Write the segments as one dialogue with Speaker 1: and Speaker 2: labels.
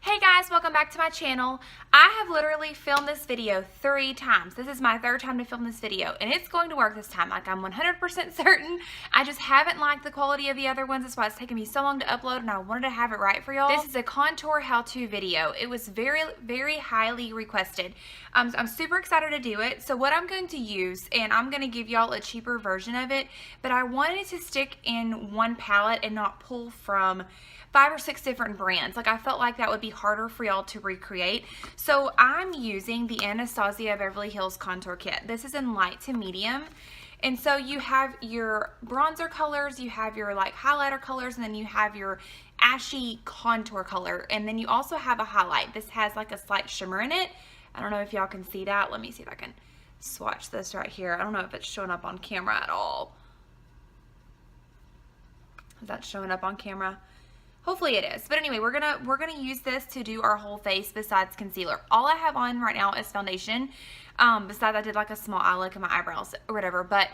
Speaker 1: Hey guys, welcome back to my channel. I have literally filmed this video 3 times. This is my 3rd time to film this video, and it's going to work this time. Like, I'm 100% certain. I just haven't liked the quality of the other ones. That's why it's taken me so long to upload, and I wanted to have it right for y'all. This is a contour how-to video. It was very, very highly requested. I'm super excited to do it. So what I'm going to use, and I'm going to give y'all a cheaper version of it, but I wanted to stick in one palette and not pull from 5 or 6 different brands. Like, I felt like that would be harder for y'all to recreate. So I'm using the Anastasia Beverly Hills Contour Kit. This is in light to medium. And so you have your bronzer colors, you have your like highlighter colors, and then you have your ashy contour color. And then you also have a highlight. This has like a slight shimmer in it. I don't know if y'all can see that. Let me see if I can swatch this right here. I don't know if it's showing up on camera at all. Is that showing up on camera? Hopefully it is. But anyway, we're gonna use this to do our whole face besides concealer. All I have on right now is foundation. Besides, I did like a small eye look and my eyebrows or whatever. But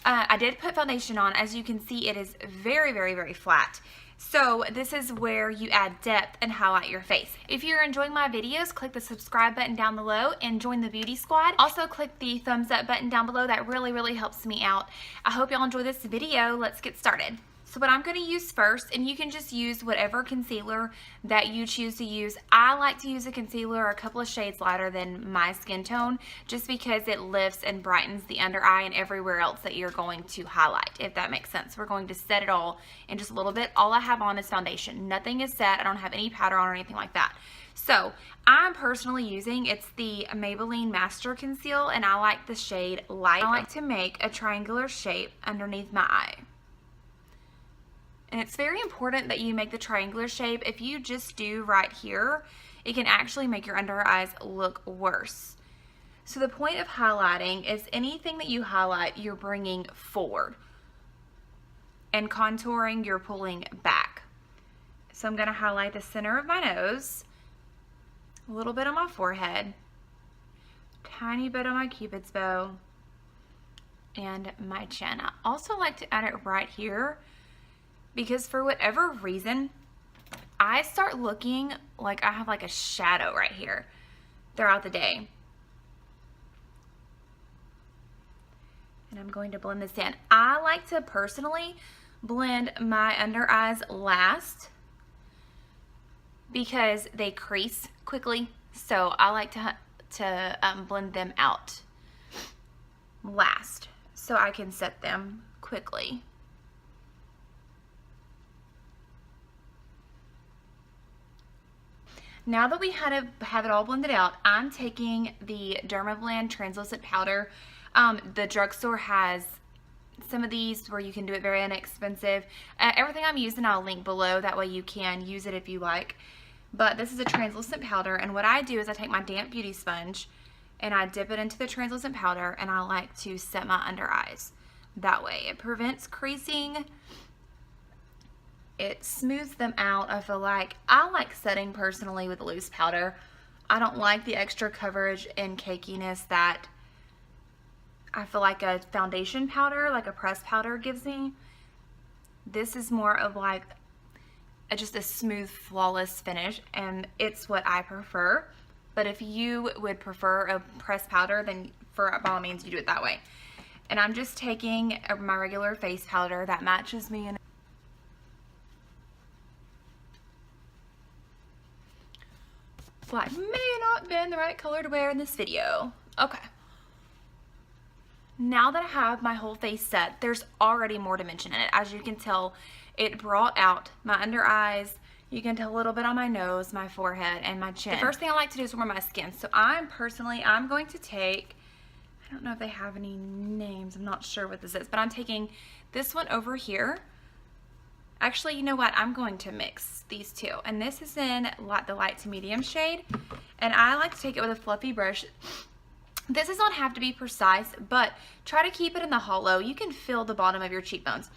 Speaker 1: I did put foundation on. As you can see, it is very, very, very flat. So this is where you add depth and highlight your face. If you're enjoying my videos, click the subscribe button down below and join the beauty squad. Also click the thumbs up button down below. That really, really helps me out. I hope y'all enjoy this video. Let's get started. So what I'm going to use first, and you can just use whatever concealer that you choose to use. I like to use a concealer a couple of shades lighter than my skin tone, just because it lifts and brightens the under eye and everywhere else that you're going to highlight, if that makes sense. We're going to set it all in just a little bit. All I have on is foundation. Nothing is set. I don't have any powder on or anything like that. So I'm personally using, it's the Maybelline Master Conceal, and I like the shade Light. I like to make a triangular shape underneath my eye. And it's very important that you make the triangular shape. If you just do right here, it can actually make your under eyes look worse. So the point of highlighting is anything that you highlight, you're bringing forward. And contouring, you're pulling back. So I'm going to highlight the center of my nose, a little bit on my forehead, tiny bit on my cupid's bow, and my chin. I also like to add it right here, because for whatever reason, I start looking like I have like a shadow right here throughout the day. And I'm going to blend this in. I like to personally blend my under eyes last because they crease quickly. So I like to blend them out last so I can set them quickly. Now that we have it all blended out, I'm taking the Dermablend translucent powder. The drugstore has some of these where you can do it very inexpensive. Everything I'm using I'll link below, that way you can use it if you like. But this is a translucent powder, and what I do is I take my damp beauty sponge and I dip it into the translucent powder, and I like to set my under eyes. That way it prevents creasing. It smooths them out. I like setting personally with loose powder. I don't like the extra coverage and cakiness that I feel like a foundation powder, like a pressed powder, gives me. This is more of like just a smooth, flawless finish, and it's what I prefer. But if you would prefer a pressed powder, then by all means you do it that way. And I'm just taking my regular face powder that matches me in. Black may not have been the right color to wear in this video. Okay. Now that I have my whole face set, there's already more dimension in it. As you can tell, it brought out my under eyes. You can tell a little bit on my nose, my forehead, and my chin. The first thing I like to do is warm my skin. So I'm going to take, I don't know if they have any names. I'm not sure what this is, but I'm taking this one over here. Actually, you know what? I'm going to mix these two. And this is in the light to medium shade. And I like to take it with a fluffy brush. This does not have to be precise, but try to keep it in the hollow. You can feel the bottom of your cheekbones.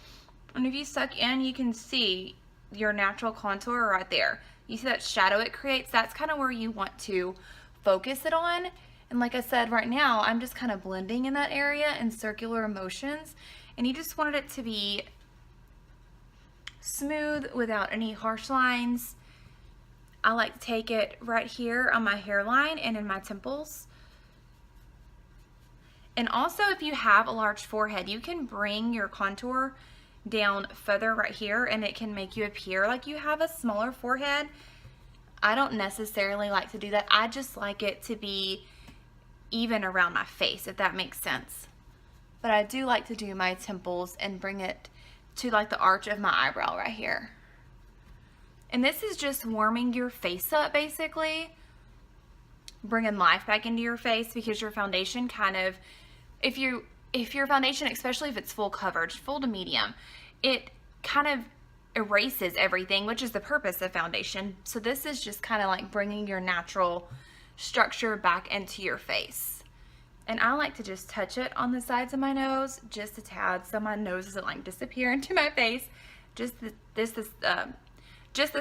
Speaker 1: And if you suck in, you can see your natural contour right there. You see that shadow it creates? That's kind of where you want to focus it on. And like I said, right now, I'm just kind of blending in that area in circular motions. And you just wanted it to be smooth without any harsh lines. I like to take it right here on my hairline and in my temples. And also, if you have a large forehead, you can bring your contour down further right here, and it can make you appear like you have a smaller forehead. I don't necessarily like to do that. I just like it to be even around my face, if that makes sense. But I do like to do my temples and bring it to like the arch of my eyebrow right here. And this is just warming your face up, basically. Bringing life back into your face, because your foundation kind of, if your foundation, especially if it's full coverage, full to medium, it kind of erases everything, which is the purpose of foundation. So this is just kind of like bringing your natural structure back into your face. And I like to just touch it on the sides of my nose, just a tad, so my nose doesn't like disappear into my face. Just the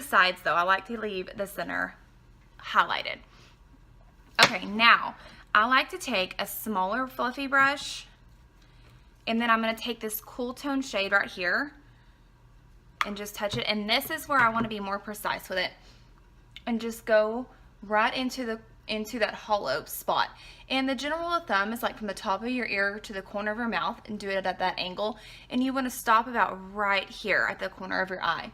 Speaker 1: sides though. I like to leave the center highlighted. Okay, now I like to take a smaller fluffy brush, and then I'm going to take this cool tone shade right here and just touch it. And this is where I want to be more precise with it, and just go right into that hollow spot. And the general rule of thumb is like from the top of your ear to the corner of your mouth, and do it at that angle. And you want to stop about right here at the corner of your eye.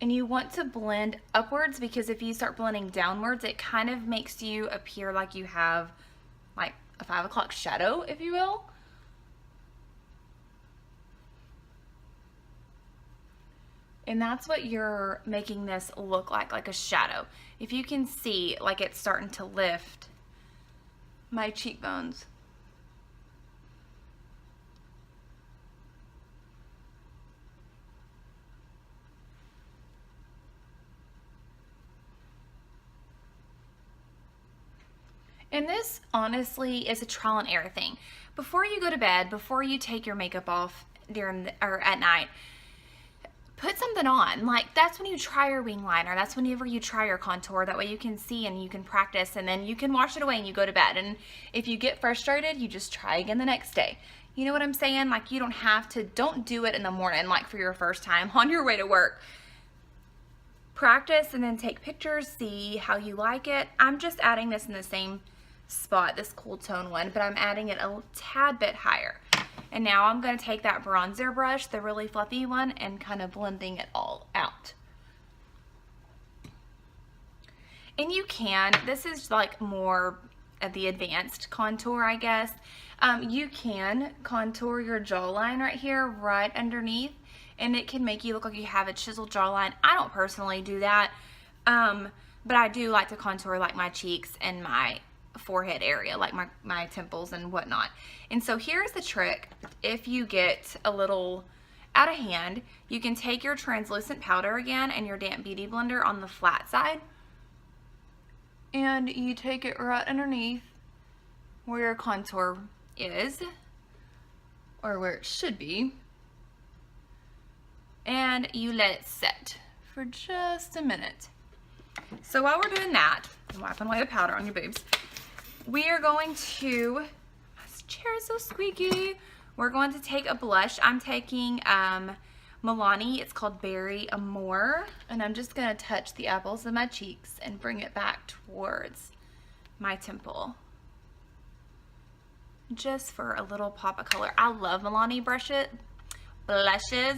Speaker 1: And you want to blend upwards, because if you start blending downwards, it kind of makes you appear like you have like a 5 o'clock shadow, if you will. And that's what you're making this look like a shadow. If you can see, like it's starting to lift my cheekbones. And this honestly is a trial and error thing. Before you go to bed, before you take your makeup off or at night, put something on. Like, that's when you try your wing liner. That's whenever you try your contour. That way you can see and you can practice, and then you can wash it away and you go to bed. And if you get frustrated, you just try again the next day. You know what I'm saying? Like, you don't have to, don't do it in the morning like for your first time on your way to work. Practice and then take pictures, see how you like it. I'm just adding this in the same spot, this cool tone one, but I'm adding it a tad bit higher. And now I'm going to take that bronzer brush, the really fluffy one, and kind of blending it all out. And you can, this is like more of the advanced contour, I guess. You can contour your jawline right here, right underneath, and it can make you look like you have a chiseled jawline. I don't personally do that, but I do like to contour like my cheeks and my forehead area, like my temples and whatnot. And so here's the trick. If you get a little out of hand, you can take your translucent powder again and your damp beauty blender on the flat side, and you take it right underneath where your contour is, or where it should be, and you let it set for just a minute. So while we're doing that, I'm wiping away the powder on your boobs, we are going to, this chair is so squeaky, we're going to take a blush. I'm taking Milani, it's called Berry Amore, and I'm just going to touch the apples of my cheeks and bring it back towards my temple, just for a little pop of color. I love Milani blushes,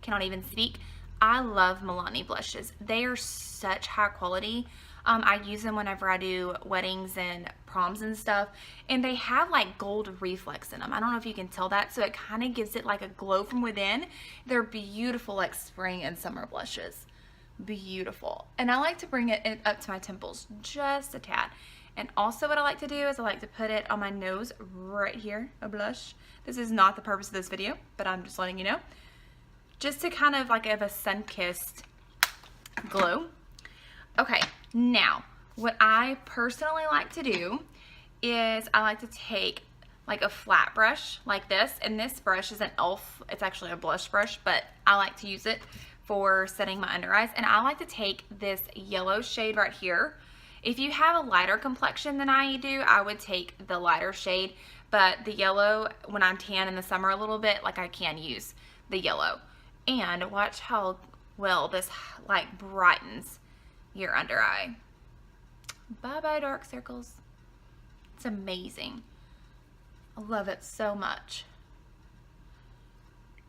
Speaker 1: cannot even speak. I love Milani blushes. They are such high quality. I use them whenever I do weddings and proms and stuff, and they have like gold reflex in them. I don't know if you can tell that, so it kind of gives it like a glow from within. They're beautiful, like spring and summer blushes. Beautiful. And I like to bring it up to my temples just a tad. And also what I like to do is I like to put it on my nose right here, a blush. This is not the purpose of this video, but I'm just letting you know. Just to kind of like have a sun-kissed glow. Okay, now what I personally like to do is I like to take like a flat brush like this, and this brush is an e.l.f. It's actually a blush brush, but I like to use it for setting my under eyes. And I like to take this yellow shade right here, If you have a lighter complexion than I do, I would take the lighter shade, but the yellow, when I'm tan in the summer a little bit, like I can use the yellow. And watch how well this like brightens your under eye. Bye-bye dark circles. It's amazing. I love it so much.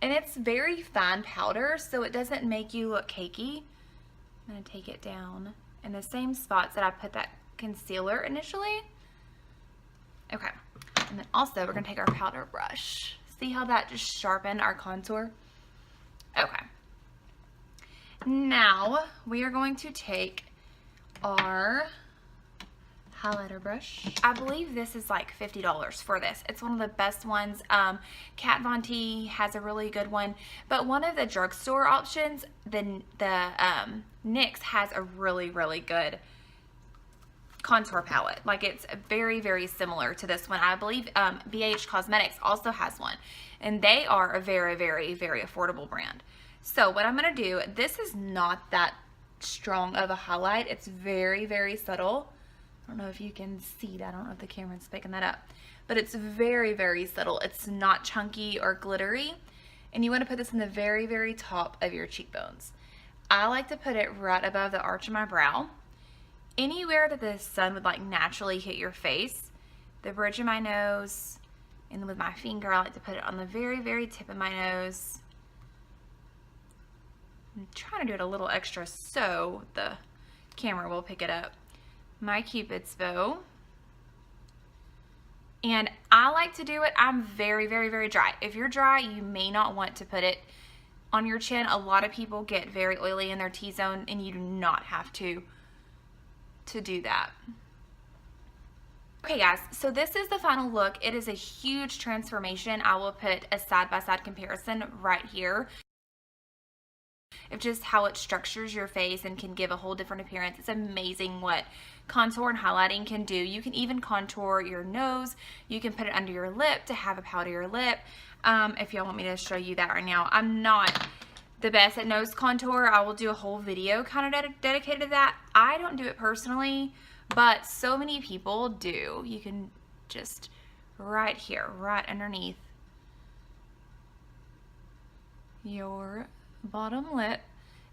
Speaker 1: And it's very fine powder, so it doesn't make you look cakey. I'm going to take it down in the same spots that I put that concealer initially. Okay. And then also we're going to take our powder brush. See how that just sharpened our contour? Okay. Now we are going to take our highlighter brush. I believe this is like $50 for this. It's one of the best ones. Kat Von D has a really good one, but one of the drugstore options, the NYX has a really, really good contour palette. Like it's very, very similar to this one. I believe BH Cosmetics also has one, and they are a very, very, very affordable brand. So what I'm going to do, this is not that strong of a highlight. It's very, very subtle. I don't know if you can see that. I don't know if the camera's picking that up, but it's very, very subtle. It's not chunky or glittery. And you want to put this in the very, very top of your cheekbones. I like to put it right above the arch of my brow. Anywhere that the sun would like naturally hit your face, the bridge of my nose, and with my finger, I like to put it on the very, very tip of my nose. I'm trying to do it a little extra so the camera will pick it up. My Cupid's bow. And I like to do it, I'm very, very, very dry. If you're dry, you may not want to put it on your chin. A lot of people get very oily in their T-zone, and you do not have to do that. Okay guys, so this is the final look. It is a huge transformation. I will put a side-by-side comparison right here of just how it structures your face and can give a whole different appearance. It's amazing what contour and highlighting can do. You can even contour your nose. You can put it under your lip to have a powder lip. If y'all want me to show you that right now. I'm not the best at nose contour. I will do a whole video kind of dedicated to that. I don't do it personally, but so many people do. You can just right here, right underneath your bottom lip,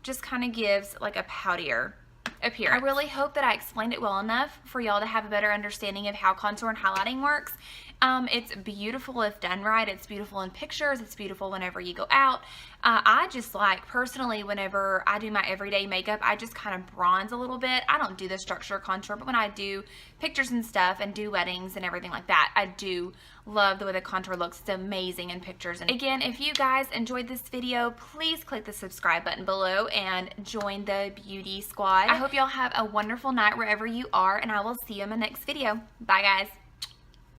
Speaker 1: just kind of gives like a poutier appearance. I really hope that I explained it well enough for y'all to have a better understanding of how contour and highlighting works. It's beautiful if done right. It's beautiful in pictures. It's beautiful whenever you go out. I just like, personally, whenever I do my everyday makeup, I just kind of bronze a little bit. I don't do the structure contour, but when I do pictures and stuff and do weddings and everything like that, I do love the way the contour looks. It's amazing in pictures. And again, if you guys enjoyed this video, please click the subscribe button below and join the beauty squad. I hope y'all have a wonderful night wherever you are, and I will see you in my next video. Bye guys.